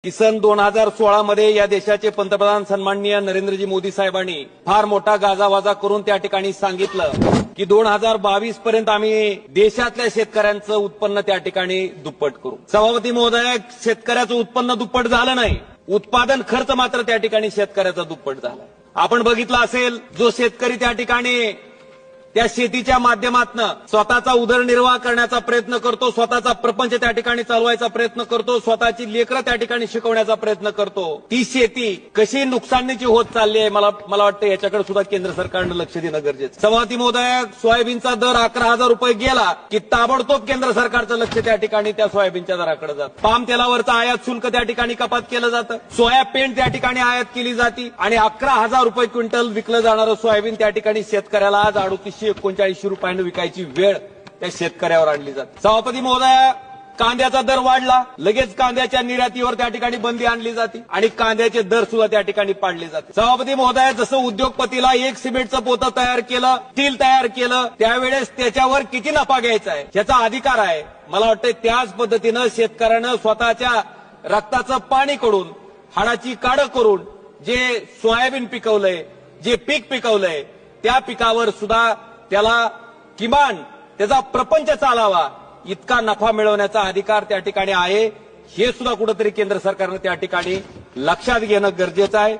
की सन 2016 मध्ये या देशाचे पंतप्रधान सन्माननीय नरेंद्रजी मोदी साहेबांनी फार मोठा गाजावाजा करून त्या ठिकाणी सांगितलं की 2022 पर्यंत आम्ही देशातल्या शेतकऱ्यांचं उत्पन्न त्या ठिकाणी दुप्पट करू। सभापती महोदय, शेतकऱ्याचं उत्पन्न दुप्पट झालं नाही, उत्पादन खर्च मात्र त्या ठिकाणी शेतकऱ्याचा दुप्पट झाला। आपण बघितलं असेल, जो शेतकरी त्या ठिकाणी त्या शेतीच्या माध्यमातून स्वतःचा उदरनिर्वाह करण्याचा प्रयत्न करतो, स्वतःचा प्रपंच त्या ठिकाणी चालवायचा प्रयत्न करतो, स्वतःची लेकरं त्या ठिकाणी शिकवण्याचा प्रयत्न करतो, ती शेती कशी नुकसानीची होत चालली आहे, मला वाटतं याच्याकडे सुद्धा केंद्र सरकारनं लक्ष देणं गरजेचं। सभापती महोदय, सोयाबीनचा दर 11,000 रुपये गेला की ताबडतोब केंद्र सरकारचं लक्ष त्या ठिकाणी त्या सोयाबीनच्या दराकडे जातं। पाम तेलावरचं आयात शुल्क त्या ठिकाणी कपात केलं जातं, सोया पेंट त्या ठिकाणी आयात केली जाते आणि 11,000 रुपये क्विंटल विकलं जाणारं सोयाबीन त्या ठिकाणी शेतकऱ्याला आज 3839 रुपयानं विकायची वेळ त्या शेतकऱ्यावर आणली जाते। सभापती महोदय, कांद्याचा दर वाढला, लगेच कांद्याच्या निर्यातीवर त्या ठिकाणी बंदी आणली जाते आणि कांद्याचे दर सुद्धा त्या ठिकाणी पाडले जाते। सभापती महोदय, जसं उद्योगपतीला एक सिमेंटचं पोतं तयार केलं, स्टील तयार केलं, त्यावेळेस त्याच्यावर किती नफा घ्यायचा आहे याचा अधिकार आहे। मला वाटतं त्याच पद्धतीनं शेतकऱ्यानं स्वतःच्या रक्ताचं पाणी करून, हाडाची काढं करून जे सोयाबीन पिकवलंय, जे पीक पिकवलंय, त्या पिकावर सुद्धा त्याला किमान त्याचा प्रपंच चालावा इतका नफा मिळवण्याचा अधिकार त्या ठिकाणी आहे। हे सुद्धा कुठेतरी केंद्र सरकारनं त्या ठिकाणी लक्षात घेणं गरजेचं आहे।